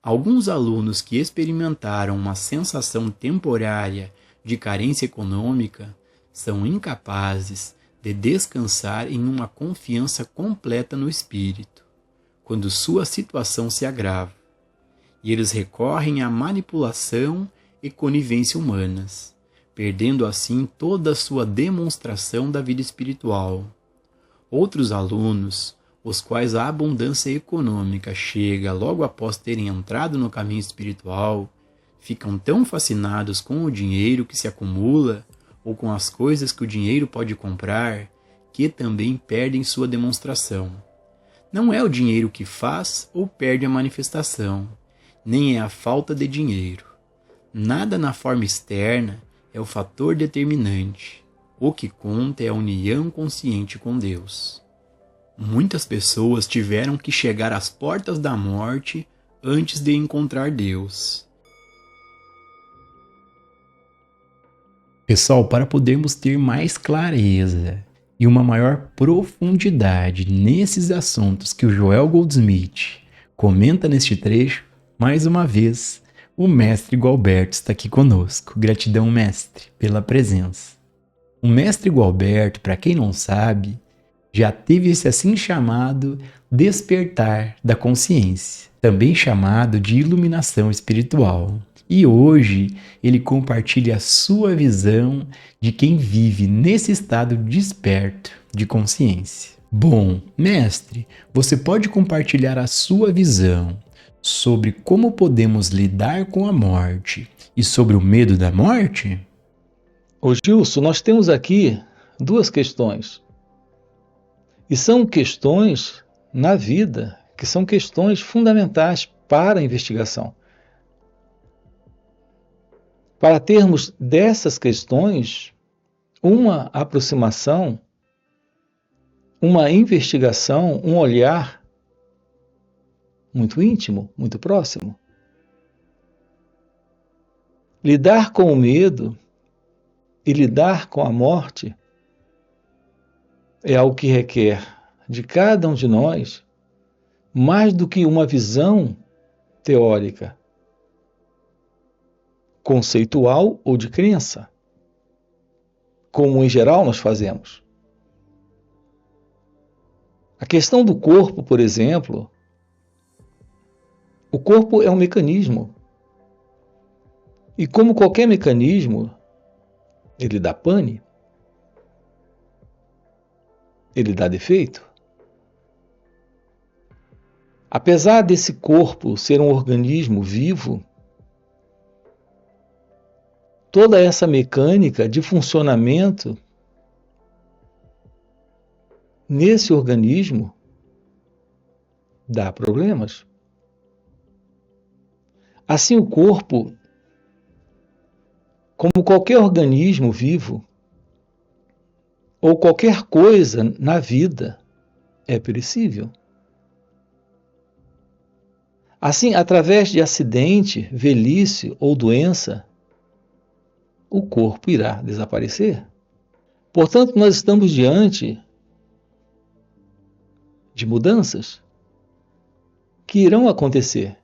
Alguns alunos que experimentaram uma sensação temporária de carência econômica são incapazes de descansar em uma confiança completa no espírito, quando sua situação se agrava, e eles recorrem à manipulação e conivência humanas, perdendo assim toda a sua demonstração da vida espiritual. Outros alunos, os quais a abundância econômica chega logo após terem entrado no caminho espiritual, ficam tão fascinados com o dinheiro que se acumula ou com as coisas que o dinheiro pode comprar, que também perdem sua demonstração. Não é o dinheiro que faz ou perde a manifestação, nem é a falta de dinheiro. Nada na forma externa é o fator determinante. O que conta é a união consciente com Deus. Muitas pessoas tiveram que chegar às portas da morte antes de encontrar Deus. Pessoal, para podermos ter mais clareza e uma maior profundidade nesses assuntos que o Joel Goldsmith comenta neste trecho, mais uma vez, o mestre Gualberto está aqui conosco. Gratidão, mestre, pela presença. O mestre Gualberto, para quem não sabe, já teve esse assim chamado despertar da consciência, também chamado de iluminação espiritual. E hoje ele compartilha a sua visão de quem vive nesse estado desperto de consciência. Bom, mestre, você pode compartilhar a sua visão sobre como podemos lidar com a morte e sobre o medo da morte? Ô Gilson, nós temos aqui duas questões. E são questões na vida, que são questões fundamentais para a investigação. Para termos dessas questões uma aproximação, uma investigação, um olhar muito íntimo, muito próximo. Lidar com o medo e lidar com a morte é algo que requer de cada um de nós mais do que uma visão teórica, conceitual ou de crença, como em geral nós fazemos. A questão do corpo, por exemplo, o corpo é um mecanismo. E como qualquer mecanismo, ele dá pane, ele dá defeito. Apesar desse corpo ser um organismo vivo, toda essa mecânica de funcionamento nesse organismo dá problemas. Assim, o corpo, como qualquer organismo vivo, ou qualquer coisa na vida, é perecível. Assim, através de acidente, velhice ou doença, o corpo irá desaparecer. Portanto, nós estamos diante de mudanças que irão acontecer,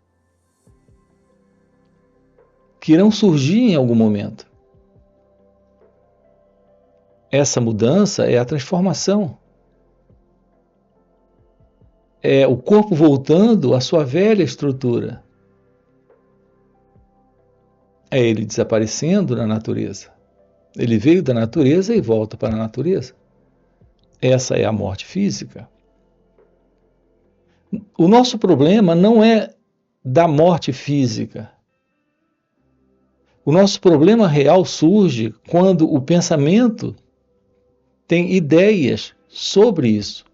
que irão surgir em algum momento. Essa mudança é a transformação. É o corpo voltando à sua velha estrutura. É ele desaparecendo na natureza. Ele veio da natureza e volta para a natureza. Essa é a morte física. O nosso problema não é da morte física. O nosso problema real surge quando o pensamento tem ideias sobre isso.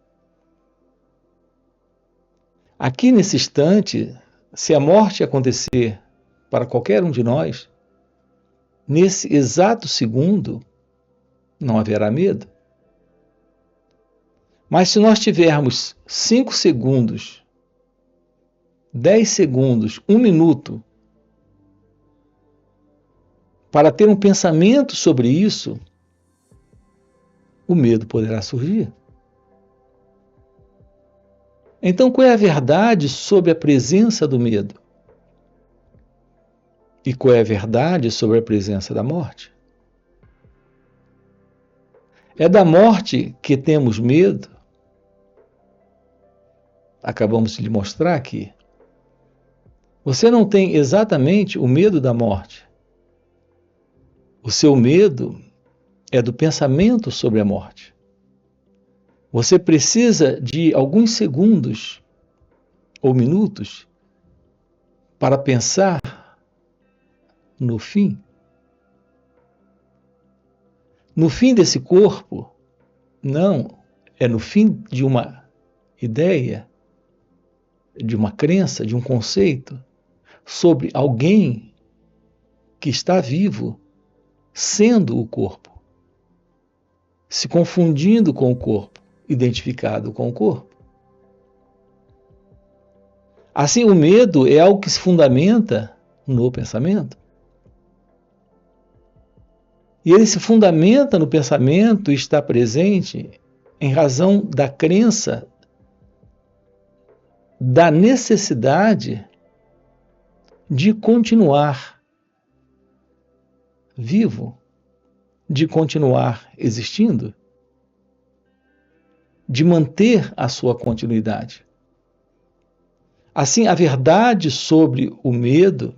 Aqui nesse instante, se a morte acontecer para qualquer um de nós, nesse exato segundo, não haverá medo. Mas se nós tivermos 5 segundos, 10 segundos, 1 minuto, para ter um pensamento sobre isso, o medo poderá surgir. Então, qual é a verdade sobre a presença do medo? E qual é a verdade sobre a presença da morte? É da morte que temos medo? Acabamos de lhe mostrar aqui. Você não tem exatamente o medo da morte. O seu medo é do pensamento sobre a morte. Você precisa de alguns segundos ou minutos para pensar no fim. No fim desse corpo, não, é no fim de uma ideia, de uma crença, de um conceito sobre alguém que está vivo, sendo o corpo, se confundindo com o corpo, identificado com o corpo. Assim, o medo é algo que se fundamenta no pensamento. E ele se fundamenta no pensamento e está presente em razão da crença, da necessidade de continuar vivo, de continuar existindo, de manter a sua continuidade. Assim, a verdade sobre o medo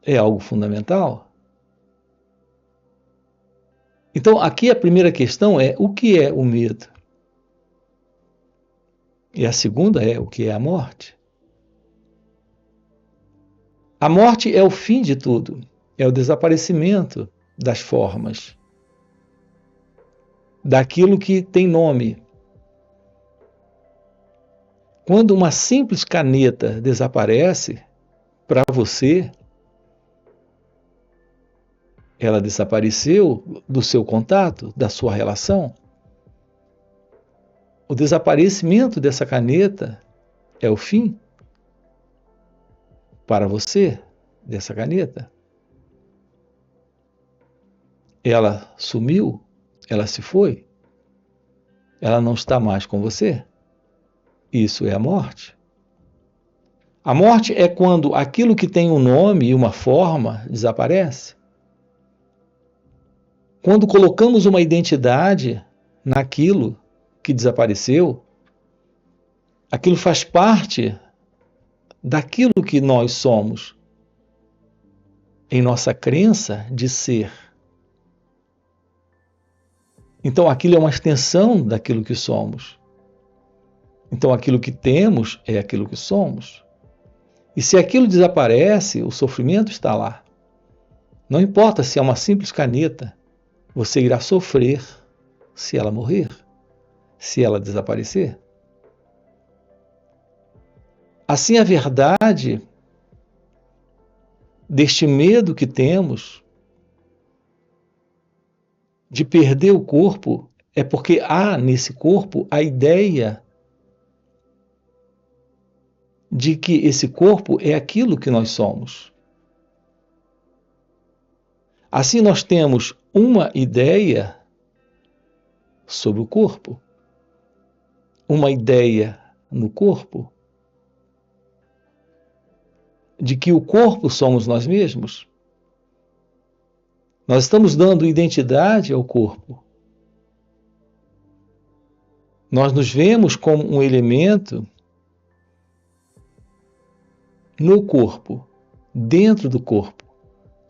é algo fundamental. Então, aqui a primeira questão é: o que é o medo? E a segunda é: o que é a morte? A morte é o fim de tudo, é o desaparecimento das formas, daquilo que tem nome. Quando uma simples caneta desaparece, para você, ela desapareceu do seu contato, da sua relação. O desaparecimento dessa caneta é o fim para você dessa caneta. Ela sumiu, ela se foi, ela não está mais com você. Isso é a morte. A morte é quando aquilo que tem um nome e uma forma desaparece. Quando colocamos uma identidade naquilo que desapareceu, aquilo faz parte daquilo que nós somos, em nossa crença de ser. Então aquilo é uma extensão daquilo que somos. Então aquilo que temos é aquilo que somos. E se aquilo desaparece, o sofrimento está lá. Não importa se é uma simples caneta, você irá sofrer se ela morrer, se ela desaparecer. Assim, a verdade deste medo que temos de perder o corpo é porque há nesse corpo a ideia de que esse corpo é aquilo que nós somos. Assim, nós temos uma ideia sobre o corpo, uma ideia no corpo, de que o corpo somos nós mesmos. Nós estamos dando identidade ao corpo. Nós nos vemos como um elemento no corpo, dentro do corpo.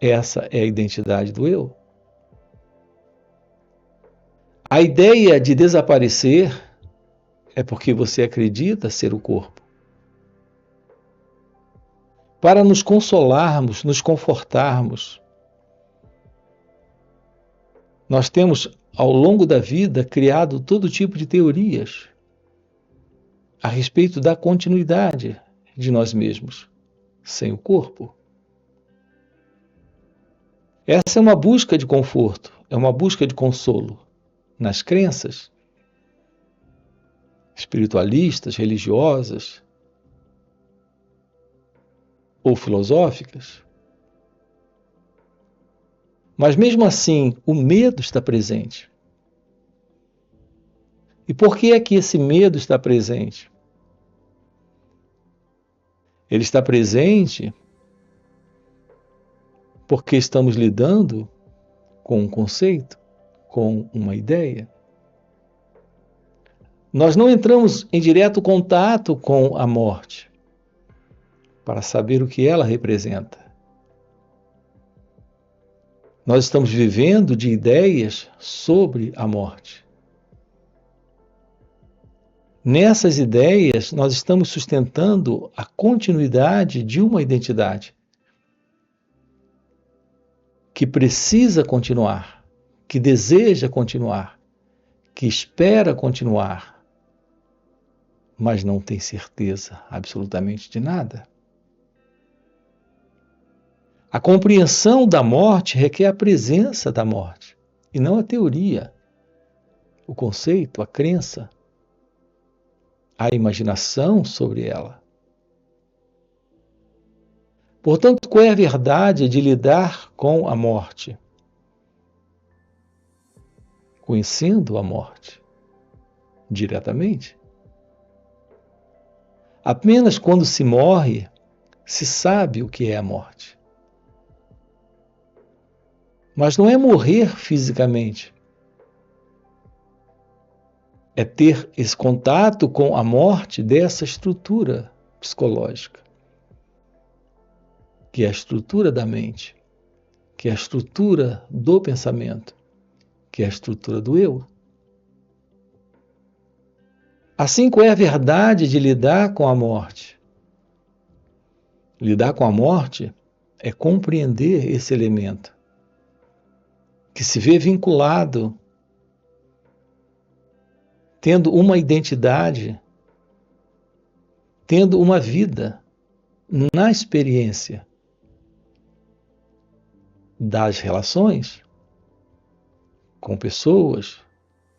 Essa é a identidade do eu. A ideia de desaparecer é porque você acredita ser o corpo. Para nos consolarmos, nos confortarmos, nós temos, ao longo da vida, criado todo tipo de teorias a respeito da continuidade de nós mesmos, sem o corpo. Essa é uma busca de conforto, é uma busca de consolo nas crenças espiritualistas, religiosas ou filosóficas. Mas mesmo assim, o medo está presente. E por que é que esse medo está presente? Ele está presente porque estamos lidando com um conceito, com uma ideia. Nós não entramos em direto contato com a morte para saber o que ela representa. Nós estamos vivendo de ideias sobre a morte. Nessas ideias, nós estamos sustentando a continuidade de uma identidade que precisa continuar, que deseja continuar, que espera continuar, mas não tem certeza absolutamente de nada. A compreensão da morte requer a presença da morte, e não a teoria, o conceito, a crença, a imaginação sobre ela. Portanto, qual é a verdade de lidar com a morte? Conhecendo a morte diretamente. Apenas quando se morre, se sabe o que é a morte. Mas não é morrer fisicamente. É ter esse contato com a morte dessa estrutura psicológica, que é a estrutura da mente, que é a estrutura do pensamento, que é a estrutura do eu. Assim, qual é a verdade de lidar com a morte? Lidar com a morte é compreender esse elemento, que se vê vinculado, tendo uma identidade, tendo uma vida na experiência das relações com pessoas,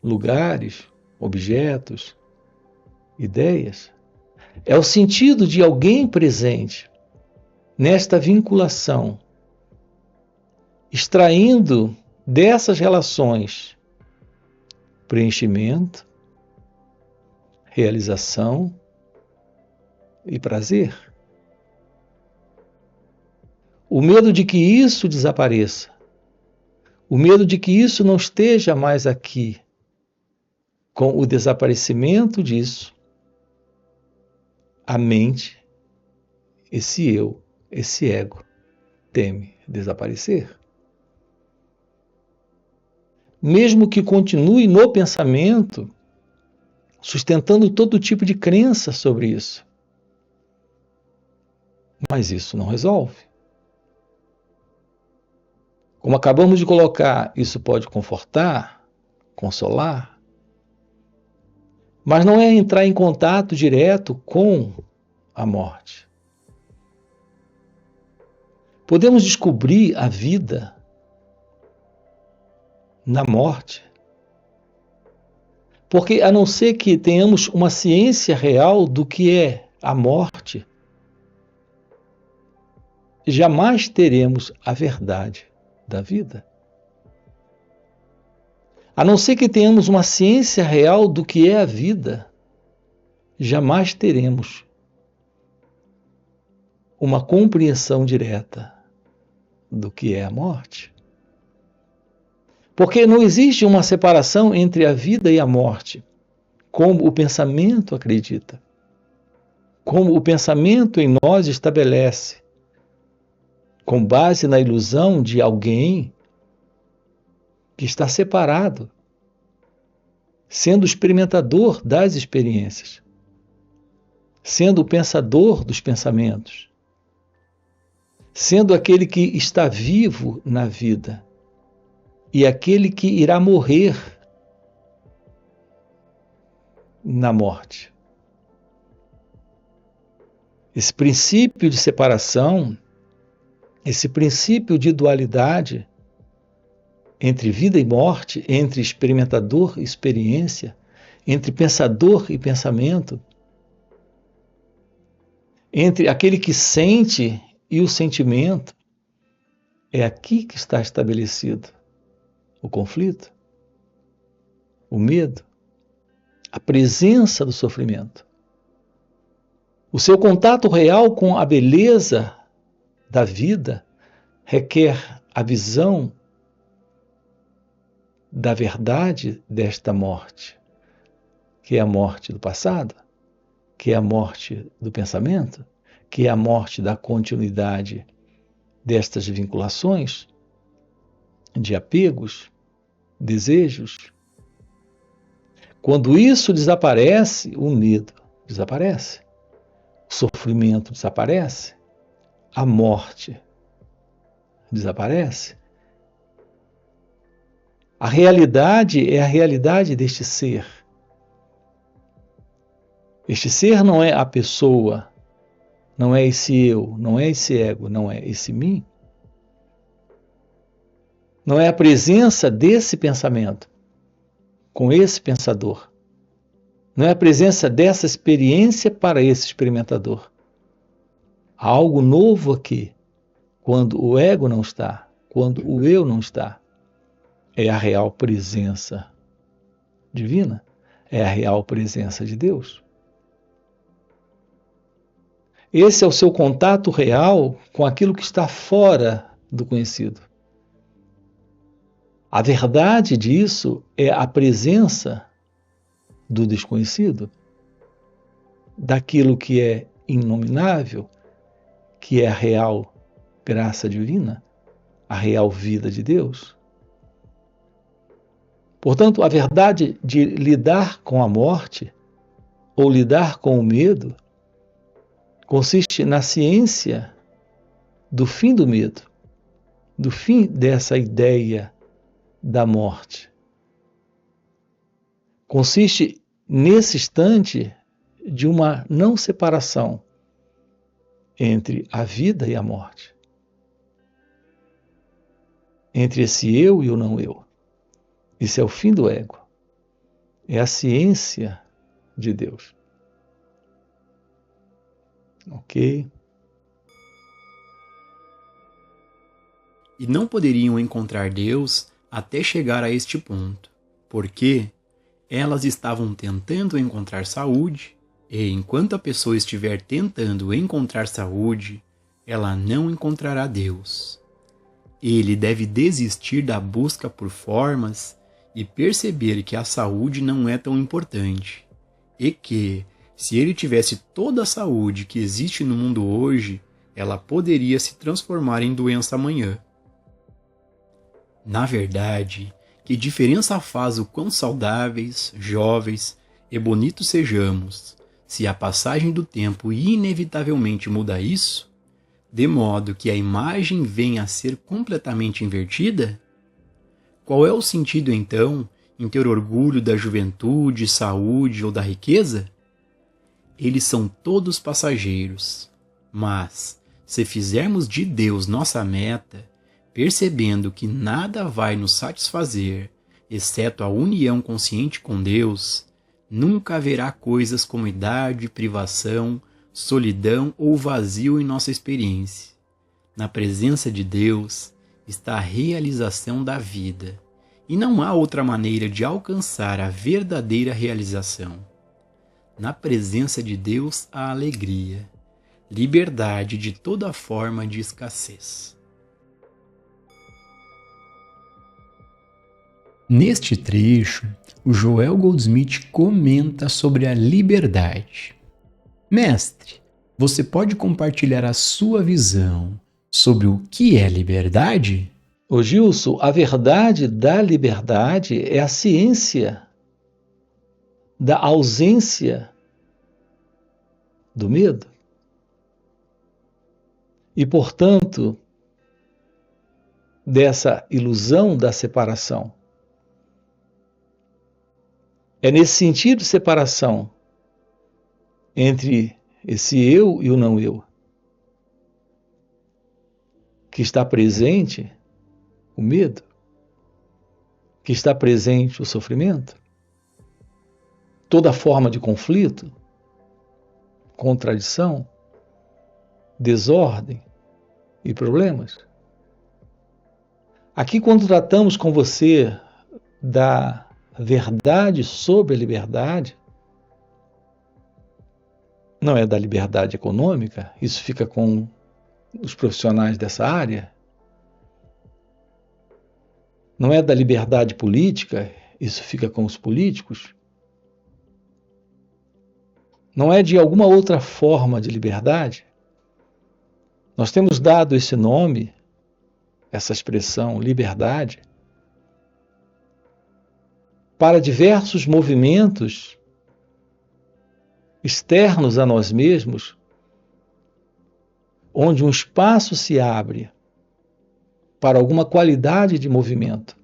lugares, objetos, ideias. É o sentido de alguém presente nesta vinculação, extraindo dessas relações preenchimento, realização e prazer. O medo de que isso desapareça, o medo de que isso não esteja mais aqui, com o desaparecimento disso, a mente, esse eu, esse ego, teme desaparecer. Mesmo que continue no pensamento, sustentando todo tipo de crença sobre isso. Mas isso não resolve. Como acabamos de colocar, isso pode confortar, consolar, mas não é entrar em contato direto com a morte. Podemos descobrir a vida na morte, porque a não ser que tenhamos uma ciência real do que é a morte, jamais teremos a verdade da vida. A não ser que tenhamos uma ciência real do que é a vida, jamais teremos uma compreensão direta do que é a morte. Porque não existe uma separação entre a vida e a morte, como o pensamento acredita, como o pensamento em nós estabelece, com base na ilusão de alguém que está separado, sendo o experimentador das experiências, sendo o pensador dos pensamentos, sendo aquele que está vivo na vida e aquele que irá morrer na morte. Esse princípio de separação, esse princípio de dualidade entre vida e morte, entre experimentador e experiência, entre pensador e pensamento, entre aquele que sente e o sentimento, é aqui que está estabelecido o conflito, o medo, a presença do sofrimento. O seu contato real com a beleza da vida requer a visão da verdade desta morte, que é a morte do passado, que é a morte do pensamento, que é a morte da continuidade destas vinculações, de apegos, desejos. Quando isso desaparece, o medo desaparece, o sofrimento desaparece, a morte desaparece. A realidade é a realidade deste ser. Este ser não é a pessoa, não é esse eu, não é esse ego, não é esse mim. Não é a presença desse pensamento com esse pensador. Não é a presença dessa experiência para esse experimentador. Há algo novo aqui, quando o ego não está, quando o eu não está. É a real presença divina, é a real presença de Deus. Esse é o seu contato real com aquilo que está fora do conhecido. A verdade disso é a presença do desconhecido, daquilo que é inominável, que é a real graça divina, a real vida de Deus. Portanto, a verdade de lidar com a morte ou lidar com o medo consiste na ciência do fim do medo, do fim dessa ideia da morte. Consiste nesse instante de uma não separação entre a vida e a morte, entre esse eu e o não eu. Isso é o fim do ego. É a ciência de Deus. Ok? E não poderiam encontrar Deus até chegar a este ponto, porque elas estavam tentando encontrar saúde, e enquanto a pessoa estiver tentando encontrar saúde, ela não encontrará Deus. Ele deve desistir da busca por formas e perceber que a saúde não é tão importante, e que, se ele tivesse toda a saúde que existe no mundo hoje, ela poderia se transformar em doença amanhã. Na verdade, que diferença faz o quão saudáveis, jovens e bonitos sejamos, se a passagem do tempo inevitavelmente muda isso, de modo que a imagem venha a ser completamente invertida? Qual é o sentido, então, em ter orgulho da juventude, saúde ou da riqueza? Eles são todos passageiros, mas, se fizermos de Deus nossa meta, percebendo que nada vai nos satisfazer, exceto a união consciente com Deus, nunca haverá coisas como idade, privação, solidão ou vazio em nossa experiência. Na presença de Deus está a realização da vida, e não há outra maneira de alcançar a verdadeira realização. Na presença de Deus há alegria, liberdade de toda forma de escassez. Neste trecho, o Joel Goldsmith comenta sobre a liberdade. Mestre, você pode compartilhar a sua visão sobre o que é liberdade? Ô Gilson, a verdade da liberdade é a ciência da ausência do medo. E, portanto, dessa ilusão da separação. É nesse sentido de separação entre esse eu e o não eu que está presente o medo, que está presente o sofrimento, toda forma de conflito, contradição, desordem e problemas. Aqui, quando tratamos com você da verdade sobre a liberdade, não é da liberdade econômica, isso fica com os profissionais dessa área, Não é da liberdade política, isso fica com os políticos. Não é de alguma outra forma de liberdade. Nós temos dado esse nome, essa expressão, liberdade, para diversos movimentos externos a nós mesmos, onde um espaço se abre para alguma qualidade de movimento,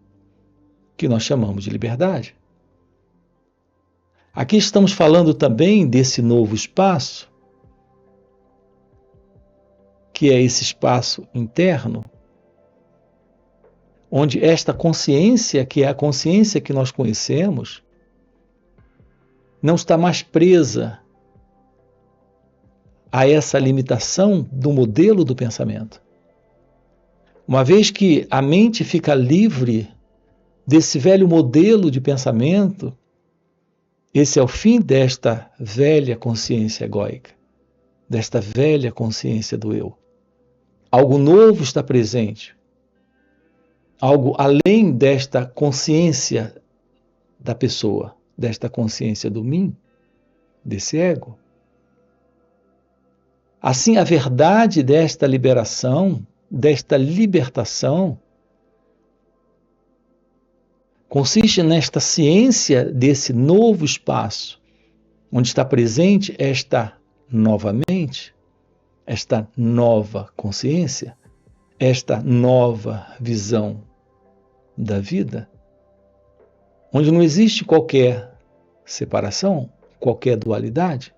que nós chamamos de liberdade. Aqui estamos falando também desse novo espaço, que é esse espaço interno, onde esta consciência, que é a consciência que nós conhecemos, não está mais presa a essa limitação do modelo do pensamento. Uma vez que a mente fica livre desse velho modelo de pensamento, esse é o fim desta velha consciência egóica, desta velha consciência do eu. Algo novo está presente, algo além desta consciência da pessoa, desta consciência do mim, desse ego. Assim, a verdade desta liberação, desta libertação, consiste nesta ciência desse novo espaço, onde está presente esta nova mente, esta nova consciência, esta nova visão da vida, onde não existe qualquer separação, qualquer dualidade,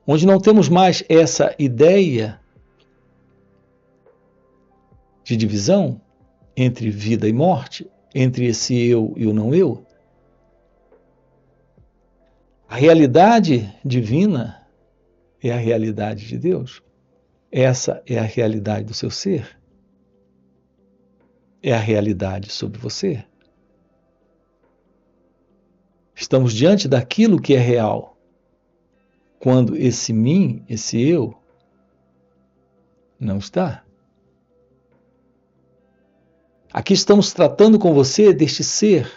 onde não temos mais essa ideia de divisão entre vida e morte, entre esse eu e o não eu. A realidade divina é a realidade de Deus. Essa é a realidade do seu ser. É a realidade sobre você. Estamos diante daquilo que é real. Quando esse mim, esse eu, não está. Aqui estamos tratando com você deste ser,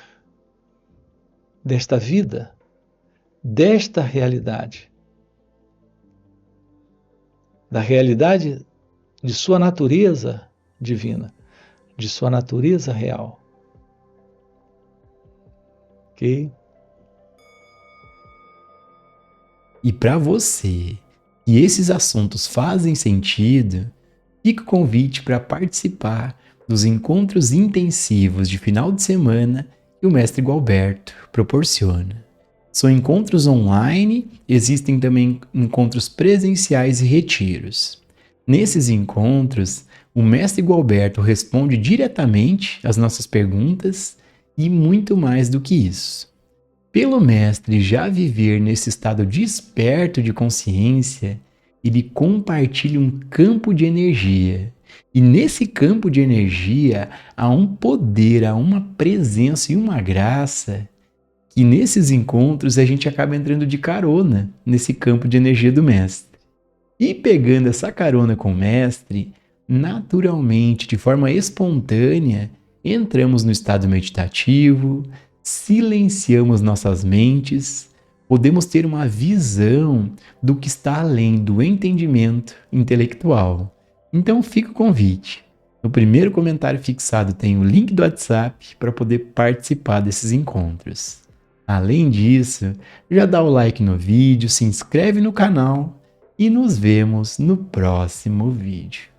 desta vida, desta realidade, da realidade de sua natureza divina, de sua natureza real. Ok? E para você, que esses assuntos fazem sentido, fica o convite para participar dos encontros intensivos de final de semana que o Mestre Gualberto proporciona. São encontros online, existem também encontros presenciais e retiros. Nesses encontros, o Mestre Gualberto responde diretamente às nossas perguntas e muito mais do que isso. Pelo Mestre já viver nesse estado desperto de consciência, ele compartilha um campo de energia. E nesse campo de energia há um poder, há uma presença e uma graça que nesses encontros a gente acaba entrando de carona nesse campo de energia do Mestre. E pegando essa carona com o Mestre, naturalmente, de forma espontânea, entramos no estado meditativo, silenciamos nossas mentes, podemos ter uma visão do que está além do entendimento intelectual. Então fica o convite. No primeiro comentário fixado tem o link do WhatsApp para poder participar desses encontros. Além disso, já dá o like no vídeo, se inscreve no canal e nos vemos no próximo vídeo.